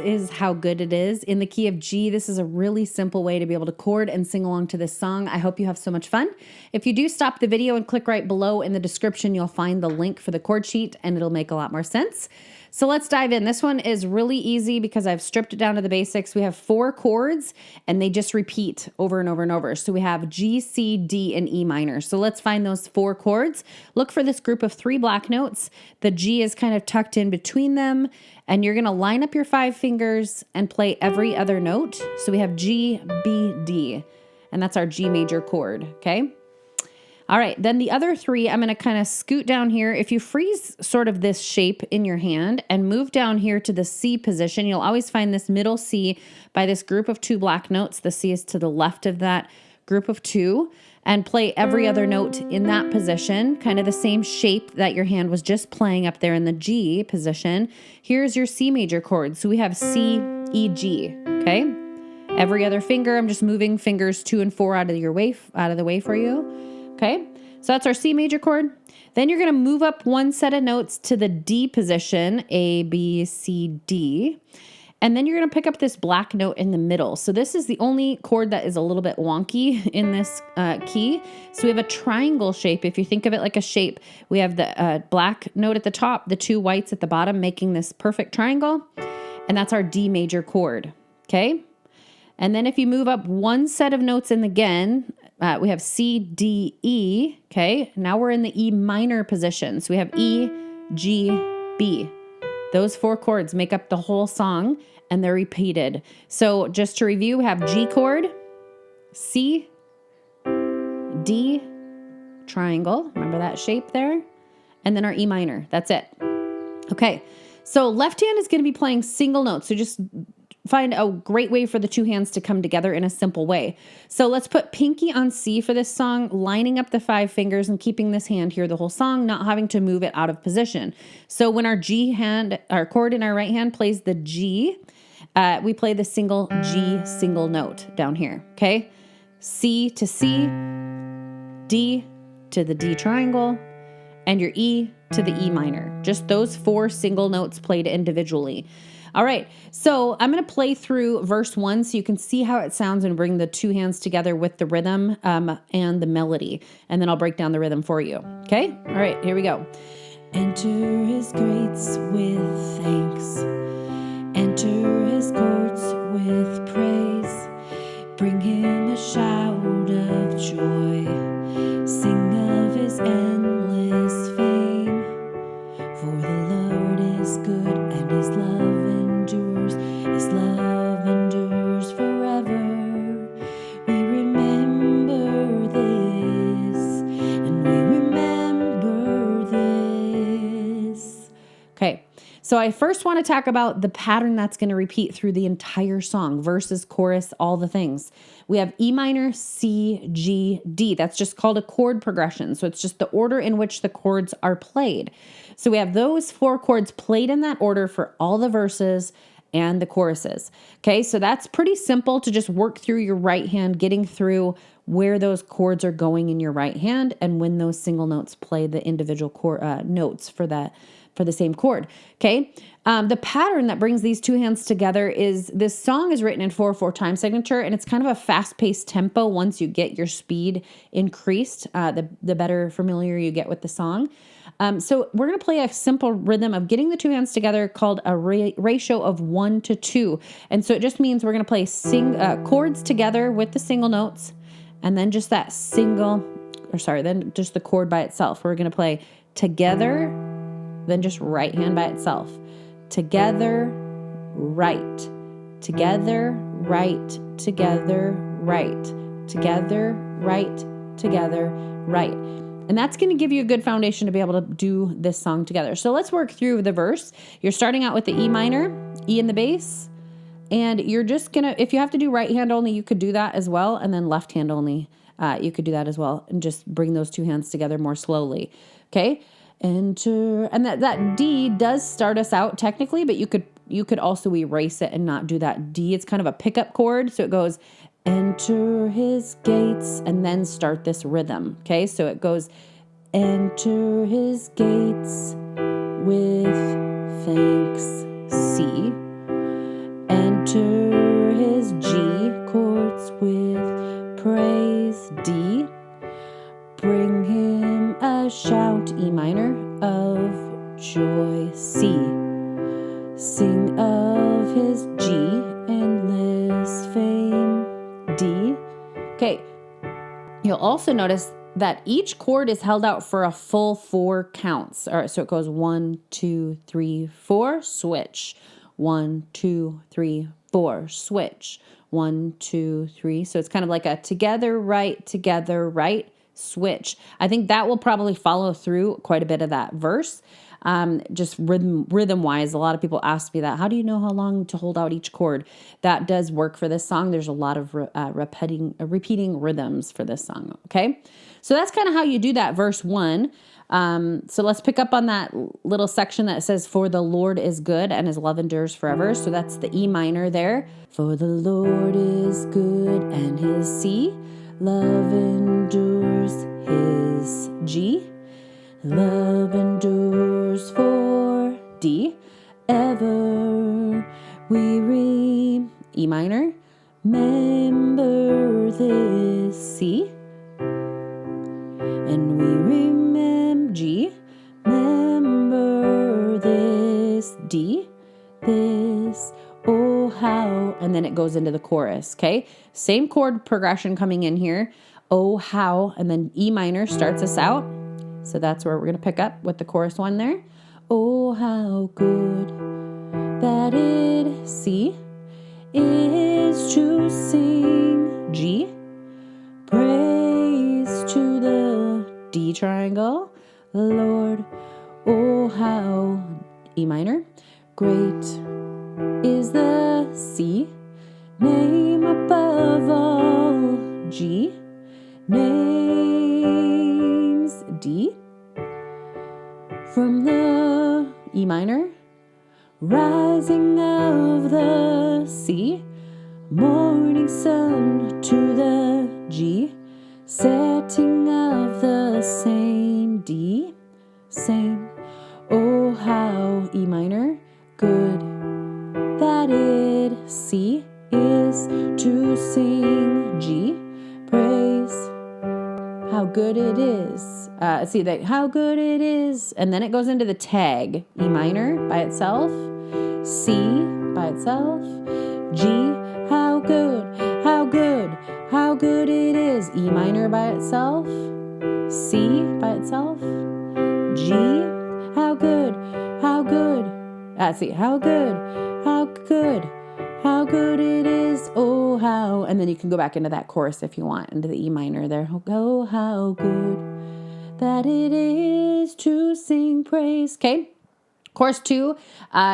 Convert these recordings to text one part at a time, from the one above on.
is how good it is. In the key of G, this is a really simple way to be able to chord and sing along to this song. I hope you have so much fun. If you do stop the video and click right below in the description, you'll find the link for the chord sheet and it'll make a lot more sense. So let's dive in. This one is really easy because I've stripped it down to the basics. We have 4 chords and they just repeat over and over and over. So we have G, C, D, and E minor. So let's find those 4 chords. Look for this group of 3 black notes. The G is kind of tucked in between them, and you're gonna line up your 5 fingers and play every other note. So we have G, B, D, and that's our G major chord, okay? All right, then the other 3, I'm gonna kind of scoot down here. If you freeze sort of this shape in your hand and move down here to the C position, you'll always find this middle C by this group of 2 black notes. The C is to the left of that group of 2, and play every other note in that position, kind of the same shape that your hand was just playing up there in the G position. Here's your C major chord. So we have C, E, G, okay? Every other finger, I'm just moving fingers 2 and 4 out of the way for you. Okay, so that's our C major chord. Then you're gonna move up one set of notes to the D position, A, B, C, D. And then you're gonna pick up this black note in the middle. So this is the only chord that is a little bit wonky in this key. So we have a triangle shape. If you think of it like a shape, we have the black note at the top, the 2 whites at the bottom, making this perfect triangle. And that's our D major chord, okay? And then if you move up one set of notes in again, we have C, D, E, okay? Now we're in the E minor position. So we have E, G, B. Those 4 chords make up the whole song and they're repeated. So just to review, we have G chord, C, D, triangle. Remember that shape there? And then our E minor. That's it. Okay. So left hand is going to be playing single notes. So just find a great way for the 2 hands to come together in a simple way. So let's put pinky on C for this song, lining up the 5 fingers and keeping this hand here the whole song, not having to move it out of position. So when our our chord in our right hand plays the G, we play the single G single note down here, okay? C to C, D to the D triangle, and your E to the E minor. Just those 4 single notes played individually. All right, so I'm going to play through verse 1 so you can see how it sounds and bring the 2 hands together with the rhythm and the melody. And then I'll break down the rhythm for you, okay? All right, here we go. Enter his gates with thanks. Enter his courts with praise. Bring him a shout of joy. Sing of his endless fame. For the Lord is good and his love endures. His love endures forever. We remember this, and we remember this. Okay, so I first want to talk about the pattern that's going to repeat through the entire song, verses, chorus, all the things. We have E minor, C, G, D. That's just called a chord progression. So it's just the order in which the chords are played. So we have those 4 chords played in that order for all the verses and the choruses. Okay, so that's pretty simple to just work through your right hand, getting through where those chords are going in your right hand and when those single notes play the individual notes for the same chord. Okay, the pattern that brings these 2 hands together is this song is written in 4/4 time signature, and it's kind of a fast-paced tempo. Once you get your speed increased, the better familiar you get with the song. So we're going to play a simple rhythm of getting the 2 hands together called a ratio of 1 to 2. And so it just means we're going to play chords together with the single notes, and then just that then just the chord by itself. We're going to play together, then just right hand by itself. Together, right. Together, right. Together, right. Together, right. Together, right. And that's going to give you a good foundation to be able to do this song together. So let's work through the verse. You're starting out with the E minor, E in the bass, and you're just going to, if you have to do right hand only, you could do that as well, and then left hand only, you could do that as well, and just bring those 2 hands together more slowly, okay? Enter, and that D does start us out technically, but you could also erase it and not do that D. It's kind of a pickup chord, so it goes enter his gates and then start this rhythm. Okay, so it goes enter his gates with thanks, C. Enter his G chords with praise. D. Bring him a shout, E minor, of joy. C. Sing of his G endless fame. D. Okay, you'll also notice that each chord is held out for a full 4 counts. All right, so it goes 1, 2, 3, 4, switch. 1, 2, 3, 4, switch. 1, 2, 3. So it's kind of like a together, right, switch. I think that will probably follow through quite a bit of that verse. Just rhythm wise, a lot of people ask me that. How do you know how long to hold out each chord? That does work for this song. There's a lot of repeating rhythms for this song. Okay, so that's kind of how you do that verse 1. So let's pick up on that little section that says, for the Lord is good and his love endures forever. So that's the E minor there. For the Lord is good and his C, love endures, his G, love endures for D, ever we E minor, remember this C, and we remember G, remember this D, this, oh how, and then it goes into the chorus, okay? Same chord progression coming in here, oh how, and then E minor starts us out. So that's where we're going to pick up with the chorus 1 there. Oh, how good that it, C, is to sing G, praise to the D triangle, Lord. Oh, how, E minor, great is the C, name above all, G, names, D, from the E minor, rising of the C, morning sun to the G, setting of the same D, same, oh how, E minor, good that it, C, is to sing G, praise, how good it is. See that, how good it is. And then it goes into the tag, E minor by itself, C by itself, G, how good, how good, how good it is. E minor by itself, C by itself, G, how good, how good. See, how good, how good, how good it is, oh how, and then you can go back into that chorus if you want, into the E minor there. Oh how good that it is to sing praise. Okay, chorus 2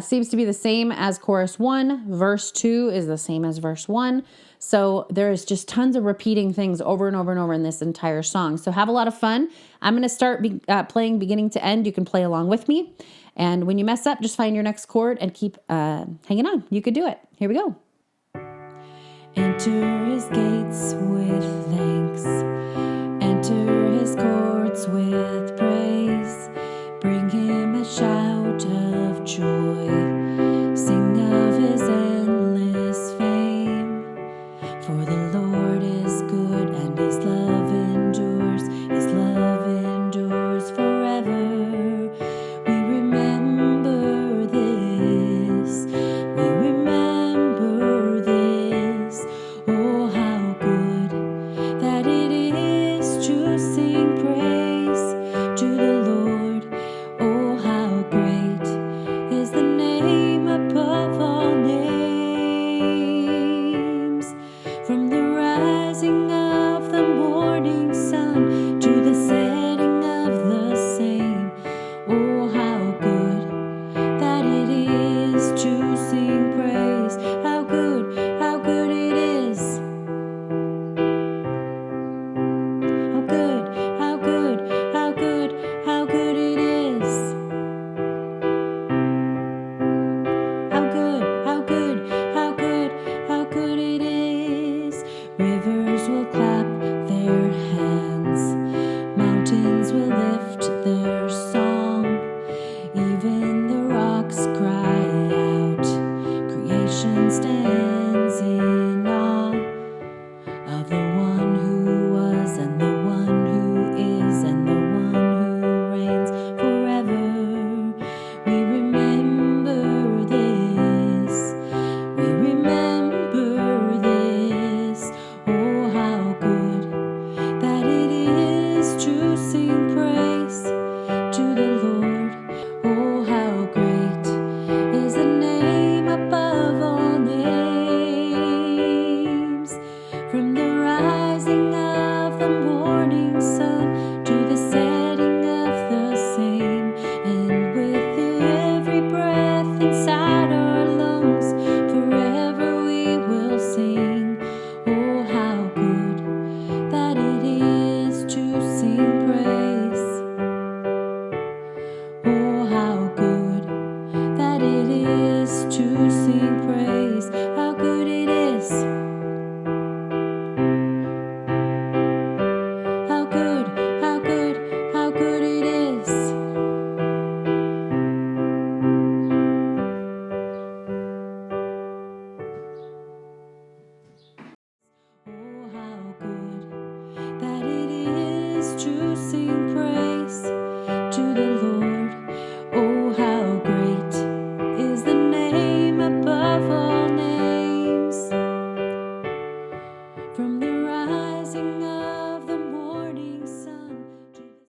seems to be the same as chorus 1. Verse 2 is the same as verse 1. So there's just tons of repeating things over and over and over in this entire song. So have a lot of fun. I'm going to start playing beginning to end. You can play along with me. And when you mess up, just find your next chord and keep hanging on. You could do it. Here we go. Enter his gates with thanks. Enter his courts with praise. Bring him a shout of joy.